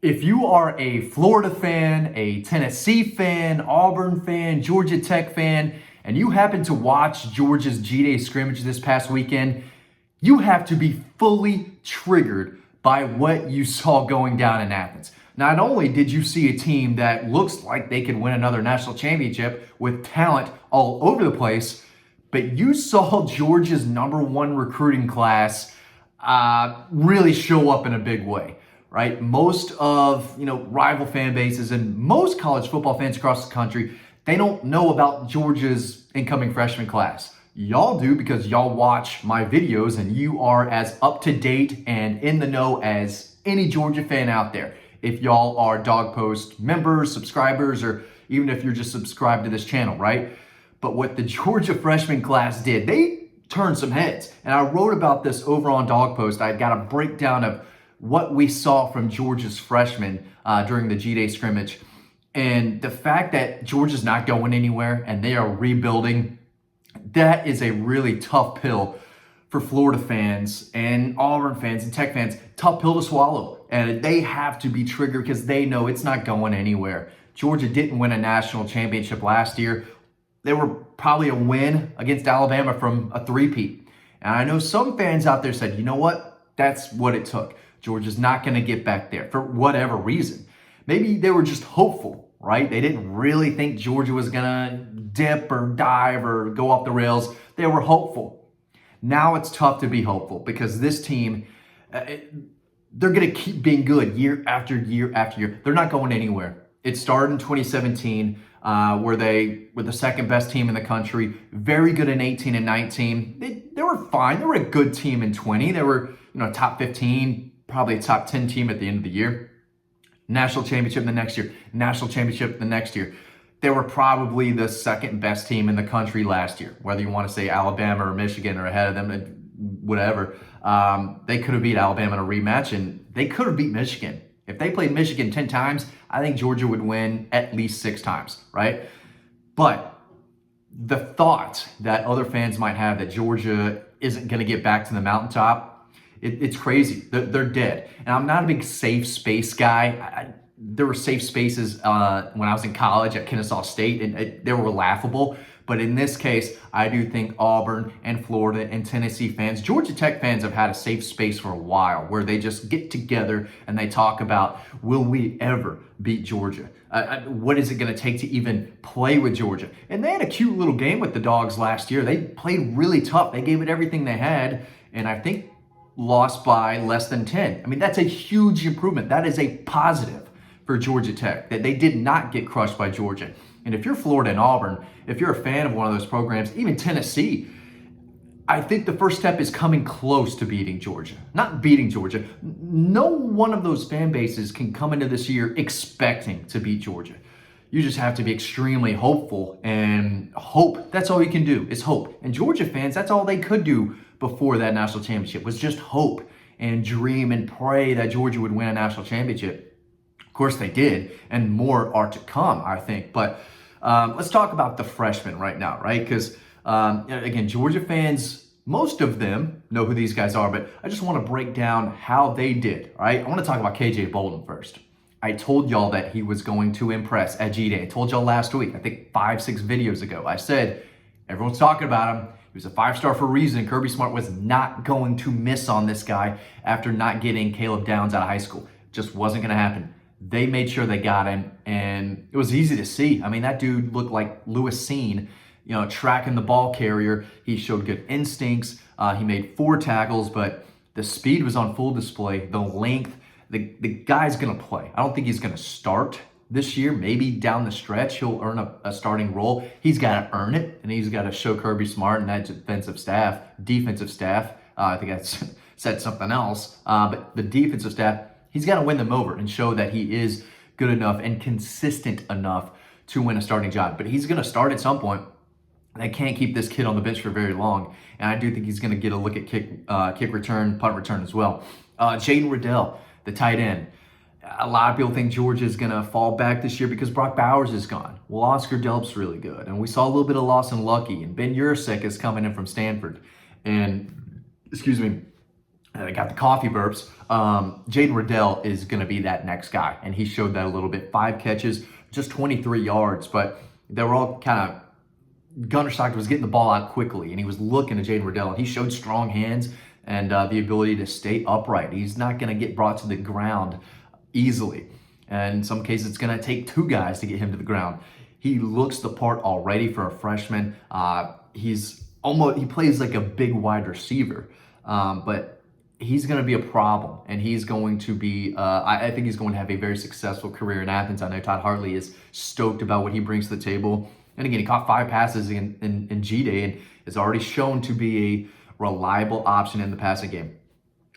If you are a Florida fan, a Tennessee fan, Auburn fan, Georgia Tech fan, and you happen to watch Georgia's G-Day scrimmage this past weekend, you have to be fully triggered by what you saw going down in Athens. Not only did you see a team that looks like they could win another national championship with talent all over the place, but you saw Georgia's #1 recruiting class really show up in a big way, right? Most of rival fan bases and most college football fans across the country, they don't know about Georgia's incoming freshman class. Y'all do because y'all watch my videos and you are as up to date and in the know as any Georgia fan out there. If y'all are Dawg Post members, subscribers, or even if you're just subscribed to this channel, right? But what the Georgia freshman class did, they turned some heads. And I wrote about this over on Dawg Post. I got a breakdown of what we saw from Georgia's freshmen during the G-Day scrimmage. And the fact that Georgia's not going anywhere and they are rebuilding, that is a really tough pill for Florida fans and Auburn fans and Tech fans. Tough pill to swallow. And they have to be triggered because they know it's not going anywhere. Georgia didn't win a national championship last year. They were probably a win against Alabama from a three-peat. And I know some fans out there said, you know what? That's what it took. Georgia's not going to get back there for whatever reason. Maybe they were just hopeful, right? They didn't really think Georgia was going to dip or dive or go off the rails. They were hopeful. Now it's tough to be hopeful because this team, they're going to keep being good year after year after year. They're not going anywhere. It started in 2017 where they were the second best team in the country, very good in 18 and 19. They were fine. They were a good team in 20. They were top 15, probably a top 10 team at the end of the year. National championship the next year. National championship the next year. They were probably the second best team in the country last year, whether you want to say Alabama or Michigan are ahead of them, whatever. They could have beat Alabama in a rematch, and they could have beat Michigan. If they played Michigan 10 times, I think Georgia would win at least 6 times, right? But the thought that other fans might have that Georgia isn't going to get back to the mountaintop, it's crazy. They're dead. And I'm not a big safe space guy. There were safe spaces when I was in college at Kennesaw State, and they were laughable. But in this case, I do think Auburn and Florida and Tennessee fans, Georgia Tech fans have had a safe space for a while where they just get together and they talk about, will we ever beat Georgia? What is it going to take to even play with Georgia? And they had a cute little game with the Dogs last year. They played really tough. They gave it everything they had, and I think lost by less than 10. I mean, that's a huge improvement. That is a positive for Georgia Tech, that they did not get crushed by Georgia. And if you're Florida and Auburn, if you're a fan of one of those programs, even Tennessee, I think the first step is coming close to beating Georgia. Not beating Georgia. No one of those fan bases can come into this year expecting to beat Georgia. You just have to be extremely hopeful, and hope, that's all you can do, is hope. And Georgia fans, that's all they could do before that national championship, was just hope and dream and pray that Georgia would win a national championship. Of course they did, and more are to come, I think. But let's talk about the freshmen right now, right? Because, again, Georgia fans, most of them know who these guys are, but I just want to break down how they did, right? I want to talk about KJ Bolden first. I told y'all that he was going to impress at G-Day. I told y'all last week, I think 5-6 videos ago, I said, everyone's talking about him. He was a 5-star for a reason. Kirby Smart was not going to miss on this guy after not getting Caleb Downs out of high school. Just wasn't going to happen. They made sure they got him, and it was easy to see. I mean, that dude looked like Lewis Seen, tracking the ball carrier. He showed good instincts. He made 4 tackles, but the speed was on full display. The length, the guy's going to play. I don't think he's going to start this year. Maybe down the stretch, he'll earn a starting role. He's got to earn it, and he's got to show Kirby Smart and that defensive staff. I think I said something else, but the defensive staff, he's got to win them over and show that he is good enough and consistent enough to win a starting job. But he's going to start at some point. They can't keep this kid on the bench for very long. And I do think he's going to get a look at kick return, punt return as well. Jaden Riddell, the tight end. A lot of people think Georgia is going to fall back this year because Brock Bowers is gone. Well, Oscar Delp's really good. And we saw a little bit of Lawson Lucky. And Ben Yurcek is coming in from Stanford. And, I got the coffee burps. Jaden Riddell is going to be that next guy, and he showed that a little bit. 5 catches, just 23 yards, but they were all kind of Gunnar Stockton was getting the ball out quickly, and he was looking at Jaden Riddell, and he showed strong hands and the ability to stay upright. He's not going to get brought to the ground easily. And in some cases, it's going to take 2 guys to get him to the ground. He looks the part already for a freshman. He plays like a big wide receiver, but he's going to be a problem, and he's going to be, I think he's going to have a very successful career in Athens. I know Todd Hartley is stoked about what he brings to the table. And again, he caught 5 passes in G-Day and is already shown to be a reliable option in the passing game.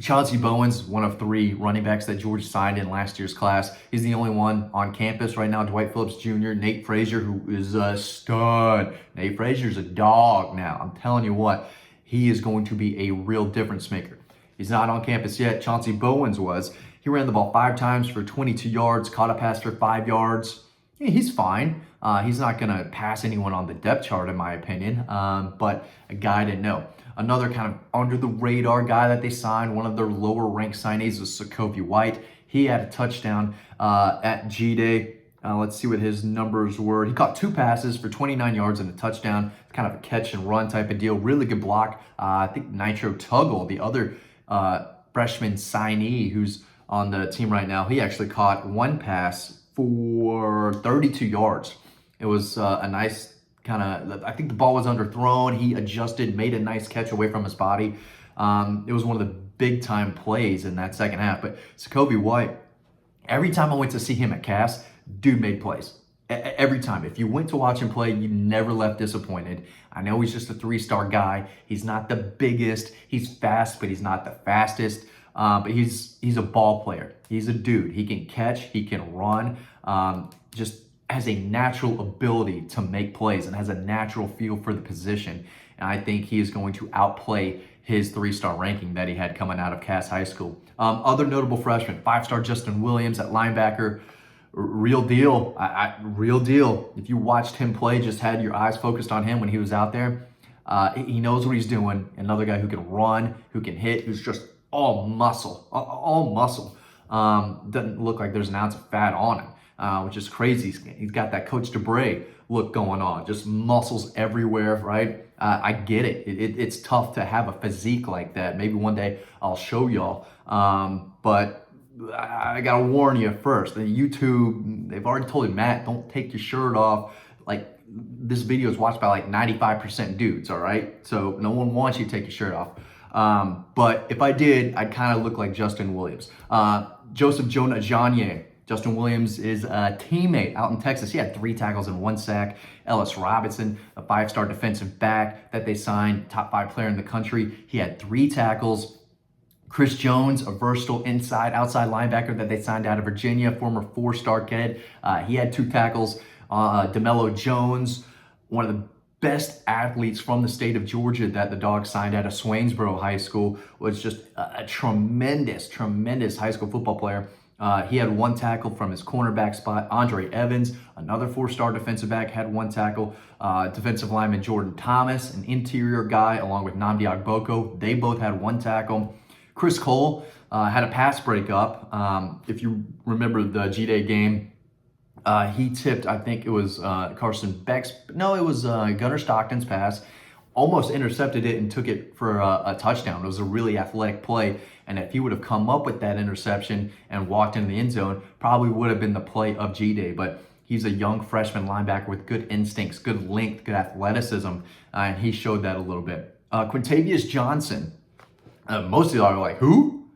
Chauncey Bowens, one of 3 running backs that Georgia signed in last year's class. He's the only one on campus right now. Dwight Phillips Jr., Nate Frazier, who is a stud. Nate Frazier's a dog now. I'm telling you what, he is going to be a real difference maker. He's not on campus yet. Chauncey Bowens was. He ran the ball 5 times for 22 yards, caught a pass for 5 yards. Yeah, he's fine. He's not going to pass anyone on the depth chart, in my opinion, but a guy to know. Another kind of under-the-radar guy that they signed, one of their lower-ranked signees, was Sokovia White. He had a touchdown at G-Day. Let's see what his numbers were. He caught 2 passes for 29 yards and a touchdown. It's kind of a catch-and-run type of deal. Really good block. I think Nitro Tuggle, the other freshman signee who's on the team right now, he actually caught 1 pass for 32 yards. It was a nice kind of, I think the ball was underthrown. He adjusted, made a nice catch away from his body. It was one of the big time plays in that second half. But Sokovia White, every time I went to see him at Cass, dude made plays. Every time. If you went to watch him play, you never left disappointed. I know he's just a 3-star guy. He's not the biggest. He's fast, but he's not the fastest. But he's a ball player. He's a dude. He can catch. He can run. Just has a natural ability to make plays and has a natural feel for the position. And I think he is going to outplay his 3-star ranking that he had coming out of Cass High School. Other notable freshmen, 5-star Justin Williams at linebacker. Real deal. Real deal. If you watched him play, just had your eyes focused on him when he was out there, he knows what he's doing. Another guy who can run, who can hit, who's just all muscle. All muscle. Doesn't look like there's an ounce of fat on him, which is crazy. He's got that Coach DeBray look going on. Just muscles everywhere, right? I get it. It's tough to have a physique like that. Maybe one day I'll show y'all. But I gotta warn you first. The YouTube, they've already told you, Matt, don't take your shirt off. Like, this video is watched by like 95% dudes, all right? So no one wants you to take your shirt off. But if I did, I'd kind of look like Justin Williams. Joseph Jonah Janye. Justin Williams is a teammate out in Texas. He had 3 tackles and 1 sack. Ellis Robinson, a 5-star defensive back that they signed, top 5 player in the country. He had 3 tackles. Chris Jones, a versatile outside linebacker that they signed out of Virginia, former 4-star kid. He had 2 tackles. Dello Jones, one of the best athletes from the state of Georgia that the Dawg signed out of Swainsboro High School, was just a tremendous high school football player. He had 1 tackle from his cornerback spot. Andre Evans, another 4-star defensive back, had 1 tackle. Defensive lineman Jordan Thomas, an interior guy, along with Nnamdi Agboko, they both had 1 tackle. Chris Cole had a pass breakup. If you remember the G-Day game, he tipped, I think it was Carson Beck's, no, it was Gunnar Stockton's pass, almost intercepted it and took it for a touchdown. It was a really athletic play. And if he would have come up with that interception and walked into the end zone, probably would have been the play of G-Day. But he's a young freshman linebacker with good instincts, good length, good athleticism, and he showed that a little bit. Quintavious Johnson. Most of y'all are like, who?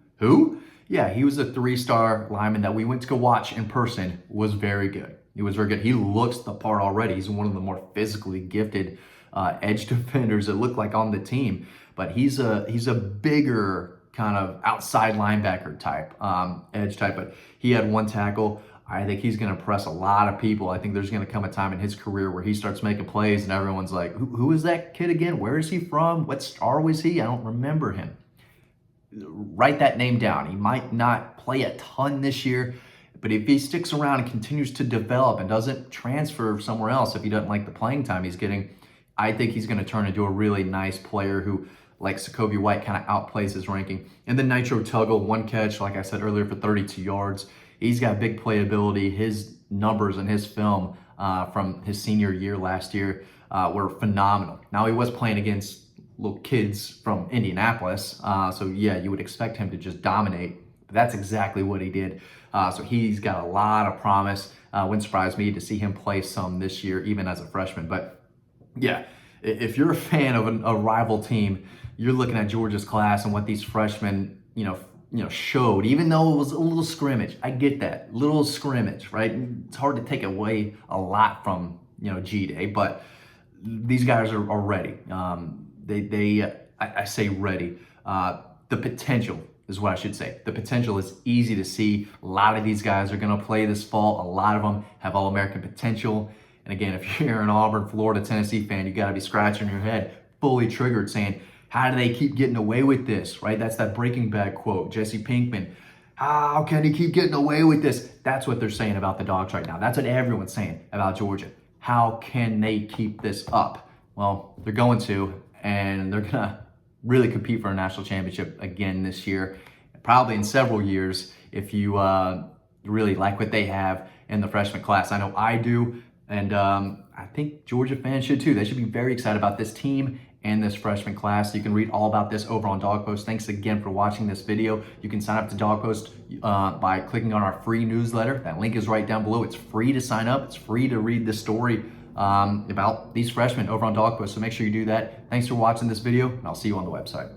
Yeah, he was a 3-star lineman that we went to go watch in person. Was very good. He was very good. He looks the part already. He's one of the more physically gifted edge defenders it looked like on the team. But he's a bigger kind of outside linebacker type, edge type. But he had 1 tackle. I think he's going to impress a lot of people. I think there's going to come a time in his career where he starts making plays and everyone's like, who is that kid again? Where is he from? What star was he? I don't remember him. Write that name down. He might not play a ton this year, but if he sticks around and continues to develop and doesn't transfer somewhere else, if he doesn't like the playing time he's getting, I think he's going to turn into a really nice player who like Sokovia White kind of outplays his ranking. And then Nitro Tuggle, 1 catch, like I said earlier, for 32 yards. He's got big playability. His numbers and his film from his senior year last year were phenomenal. Now, he was playing against little kids from Indianapolis, so yeah, you would expect him to just dominate. But that's exactly what he did. So he's got a lot of promise. Wouldn't surprise me to see him play some this year, even as a freshman. But yeah, if you're a fan of a rival team, you're looking at Georgia's class and what these freshmen, showed. Even though it was a little scrimmage, I get that, little scrimmage, right? It's hard to take away a lot from G-Day, but these guys are ready. I say ready. The potential is what I should say. The potential is easy to see. A lot of these guys are going to play this fall. A lot of them have All-American potential. And again, if you're an Auburn, Florida, Tennessee fan, you got to be scratching your head, fully triggered, saying, how do they keep getting away with this, right? That's that Breaking Bad quote, Jesse Pinkman. How can he keep getting away with this? That's what they're saying about the Dogs right now. That's what everyone's saying about Georgia. How can they keep this up? Well, they're going to, and they're going to really compete for a national championship again this year, probably in several years, if you really like what they have in the freshman class. I know I do, and I think Georgia fans should too. They should be very excited about this team and this freshman class. You can read all about this over on Dawg Post. Thanks again for watching this video. You can sign up to Dawg Post by clicking on our free newsletter. That link is right down below. It's free to sign up. It's free to read the story about these freshmen over on Dawg Post. So make sure you do that. Thanks for watching this video, and I'll see you on the website.